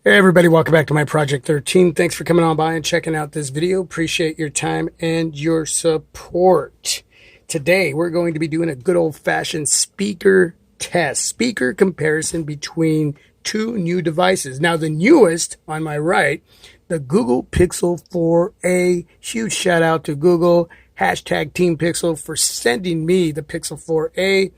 Hey everybody, welcome back to my Project 13. Thanks for coming on by and checking out this video. Appreciate your time and your support. Today we're going to be doing a good old-fashioned speaker test, speaker comparison between two new devices. Now the newest on my right, the Google Pixel 4a. Huge shout out to Google, hashtag Team Pixel, for sending me the Pixel 4a.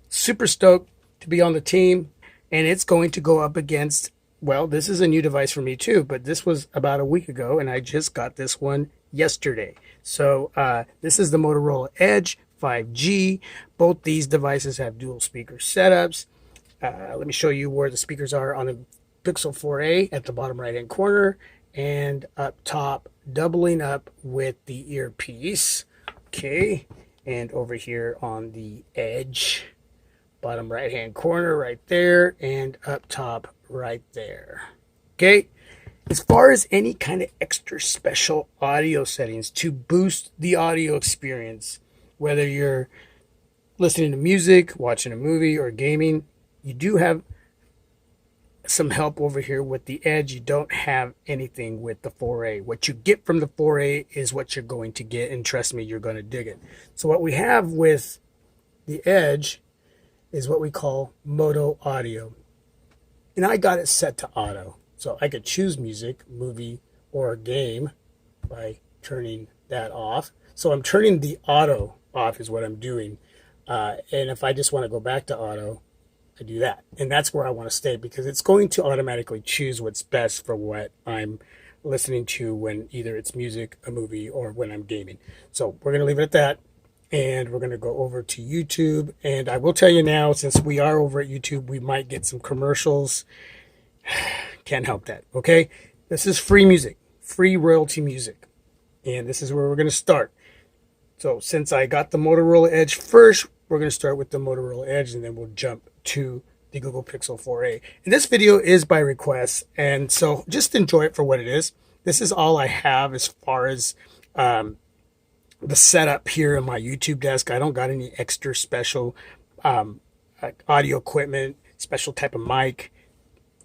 Super stoked to be on the team, and it's going to go up against, well, this is a new device for me too, but this was about a week ago, and I just got this one yesterday. So this is the Motorola Edge 5G. Both these devices have dual speaker setups. Let me show you where the speakers are on the Pixel 4a at the bottom right hand corner, and up top, doubling up with the earpiece. Okay, and over here on the Edge, bottom right hand corner right there, and up top right there. Okay, as far as any kind of extra special audio settings to boost the audio experience, whether you're listening to music, watching a movie, or gaming, you do have some help over here with the Edge. You don't have anything with the 4a. What you get from the 4a is what you're going to get, and trust me, you're going to dig it. So what we have with the Edge is what we call Moto Audio. And I got it set to auto. So I could choose music, movie, or game by turning that off. So I'm turning the auto off is what I'm doing. And if I just want to go back to auto, I do that. And that's where I want to stay, because it's going to automatically choose what's best for what I'm listening to when either it's music, a movie, or when I'm gaming. So we're going to leave it at that. And we're going to go over to YouTube. And I will tell you now, since we are over at YouTube, we might get some commercials. Can't help that, okay? This is free music, free royalty music. And this is where we're going to start. So since I got the Motorola Edge first, we're going to start with the Motorola Edge, and then we'll jump to the Google Pixel 4a. And this video is by request, and so just enjoy it for what it is. This is all I have as far as the setup here in my YouTube desk. I don't got any extra special audio equipment, special type of mic.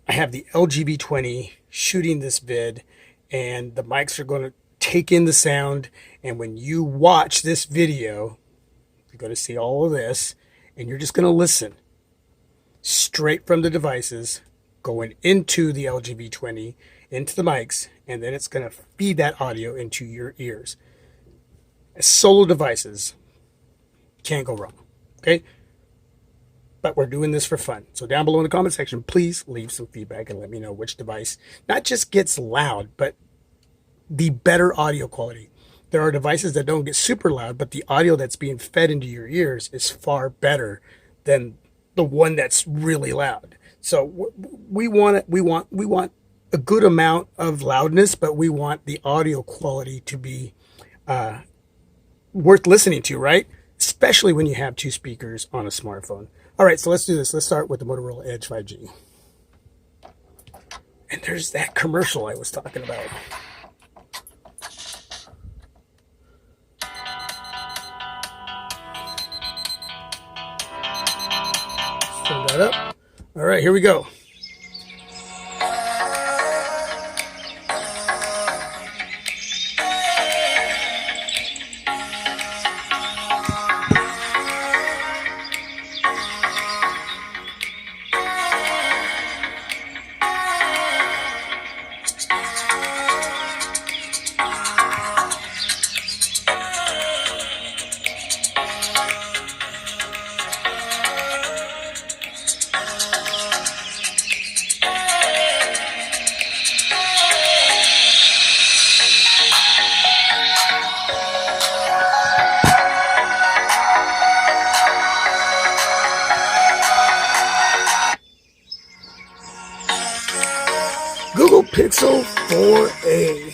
I have the LiQWYD shooting this vid, and the mics are going to take in the sound. And when you watch this video, you're going to see all of this, and you're just going to listen straight from the devices, going into the LiQWYD, into the mics, and then it's going to feed that audio into your ears. Solo devices, can't go wrong, okay? But we're doing this for fun. So down below in the comment section, please leave some feedback and let me know which device not just gets loud, but the better audio quality. There are devices that don't get super loud, but the audio that's being fed into your ears is far better than the one that's really loud. So we want a good amount of loudness, but we want the audio quality to be worth listening to, right? Especially when you have two speakers on a smartphone. All right, so let's do this. Let's start with the Motorola Edge 5G. And there's that commercial I was talking about. Turn that up. All right, here we go. Google Pixel 4a.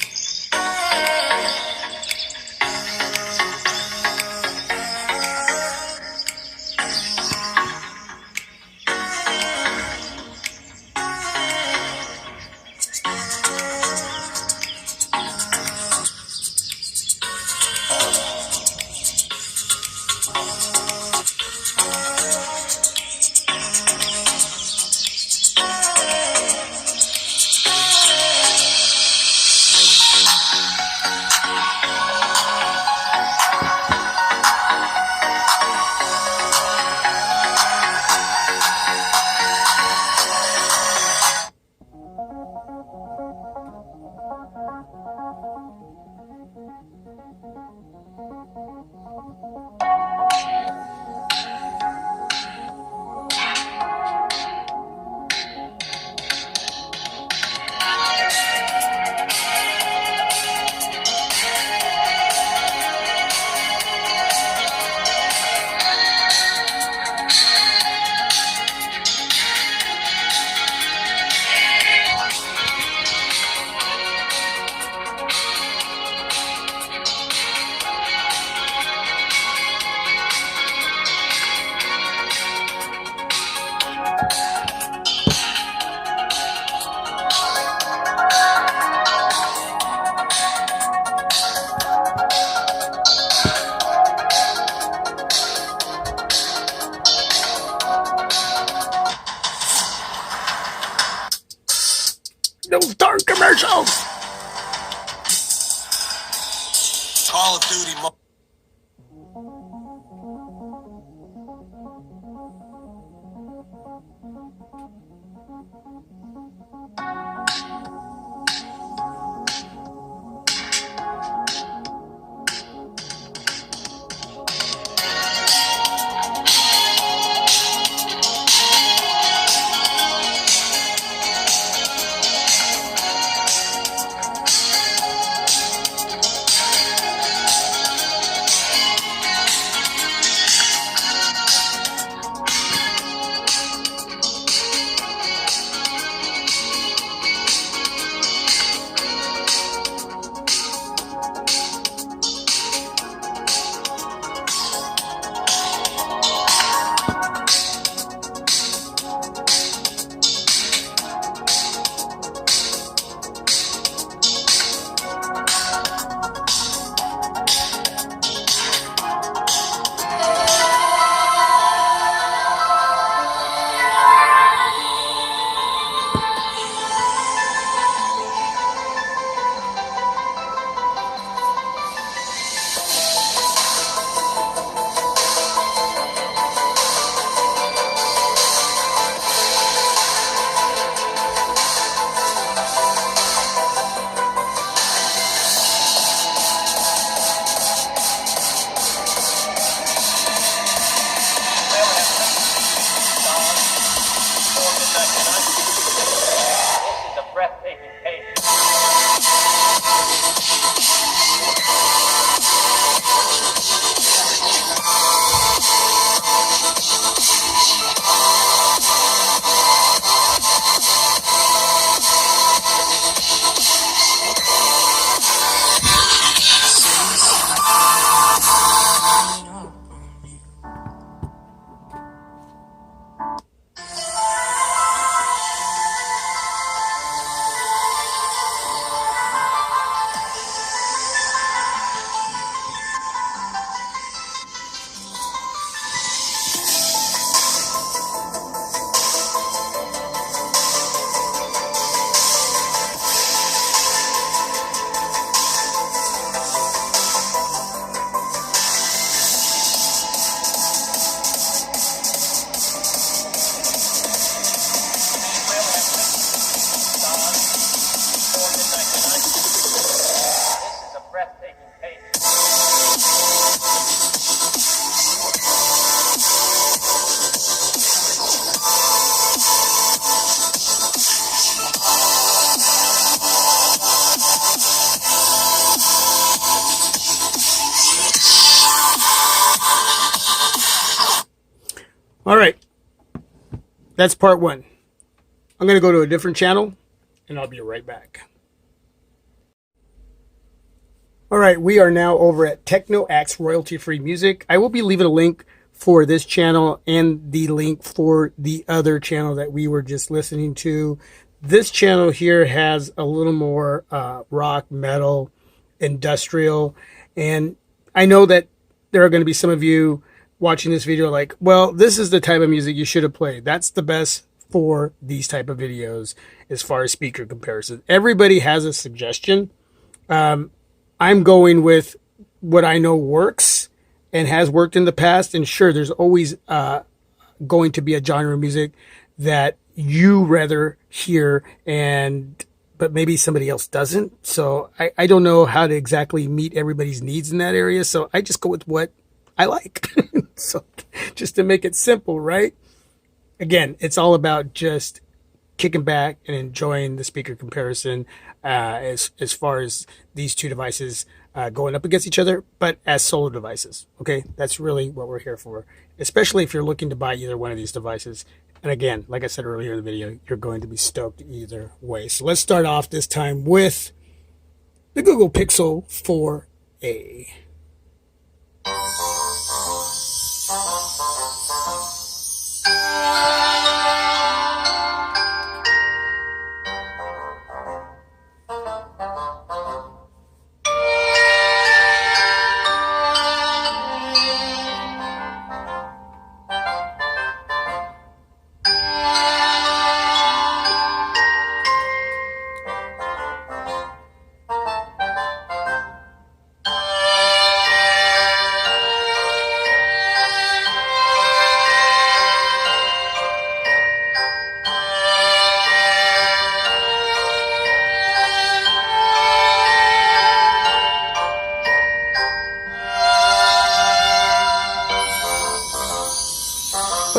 Those darn commercials. Call of Duty. All right. That's part one. I'm going to go to a different channel, and I'll be right back. All right, we are now over at teknoaxe royalty-free music. I will be leaving a link for this channel and the link for the other channel that we were just listening to. This channel here has a little more rock, metal, industrial, and I know that there are going to be some of you watching this video like, well, this is the type of music you should have played. That's the best for these type of videos as far as speaker comparisons. Everybody has a suggestion. I'm going with what I know works and has worked in the past. And sure, there's always going to be a genre of music that you rather hear, but maybe somebody else doesn't. So I don't know how to exactly meet everybody's needs in that area. So I just go with what I like. So just to make it simple, right? Again, it's all about just kicking back and enjoying the speaker comparison as far as these two devices going up against each other, but as solo devices. Okay, that's really what we're here for, especially if you're looking to buy either one of these devices. And again, like I said earlier in the video, you're going to be stoked either way. So let's start off this time with the Google Pixel 4a.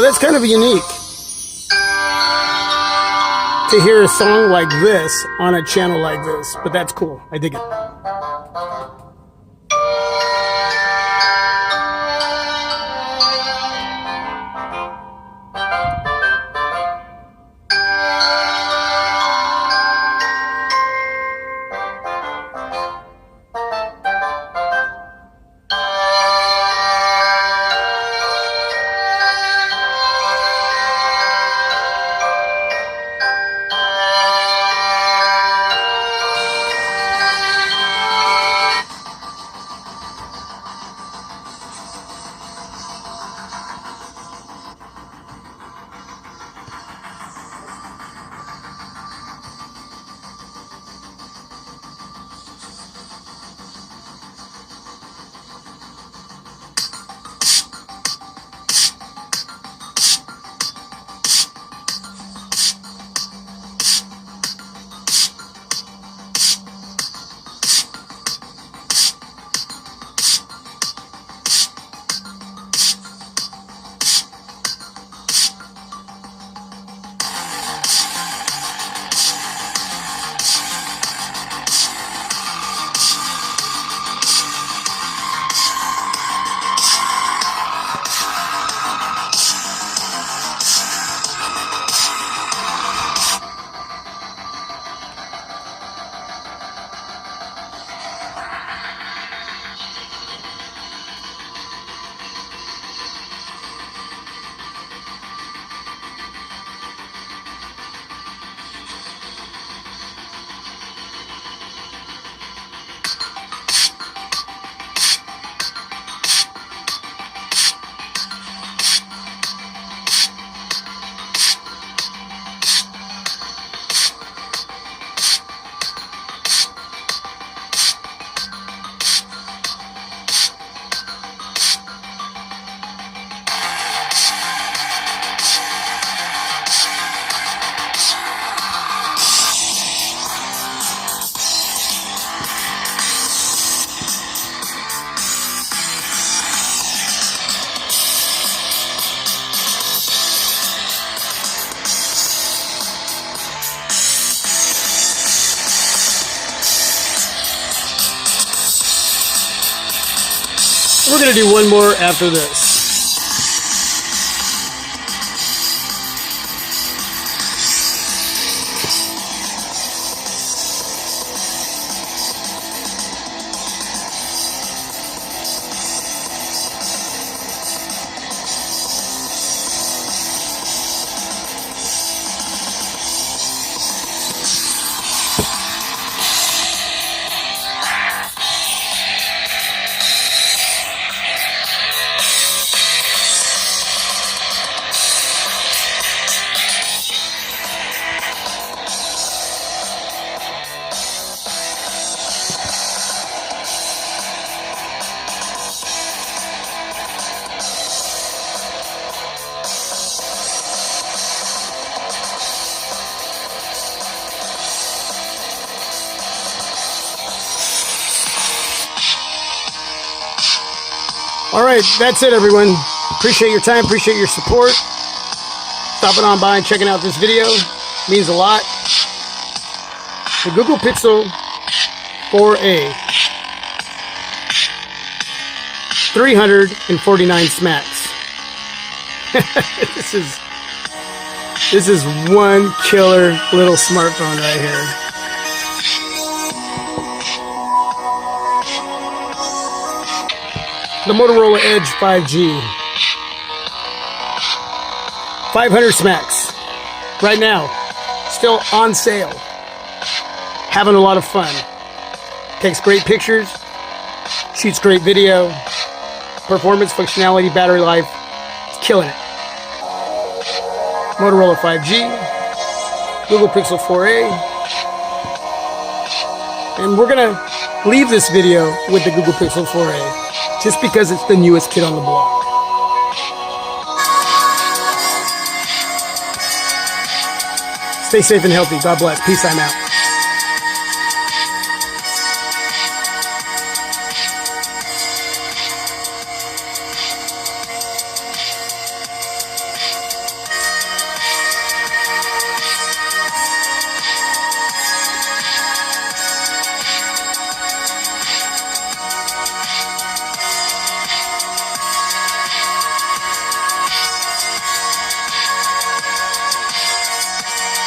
Well, that's kind of unique to hear a song like this on a channel like this, but that's cool. I dig it. We're going to do one more after this. All right, that's it, everyone. Appreciate your time, appreciate your support. Stopping on by and checking out this video means a lot. The Google Pixel 4a, 349 smacks. This is one killer little smartphone right here. The Motorola Edge 5G. 500 smacks. Right now. Still on sale. Having a lot of fun. Takes great pictures. Shoots great video. Performance, functionality, battery life. It's killing it. Motorola 5G. Google Pixel 4a. And we're going to leave this video with the Google Pixel 4a. Just because it's the newest kid on the block. Stay safe and healthy. God bless. Peace. I'm out.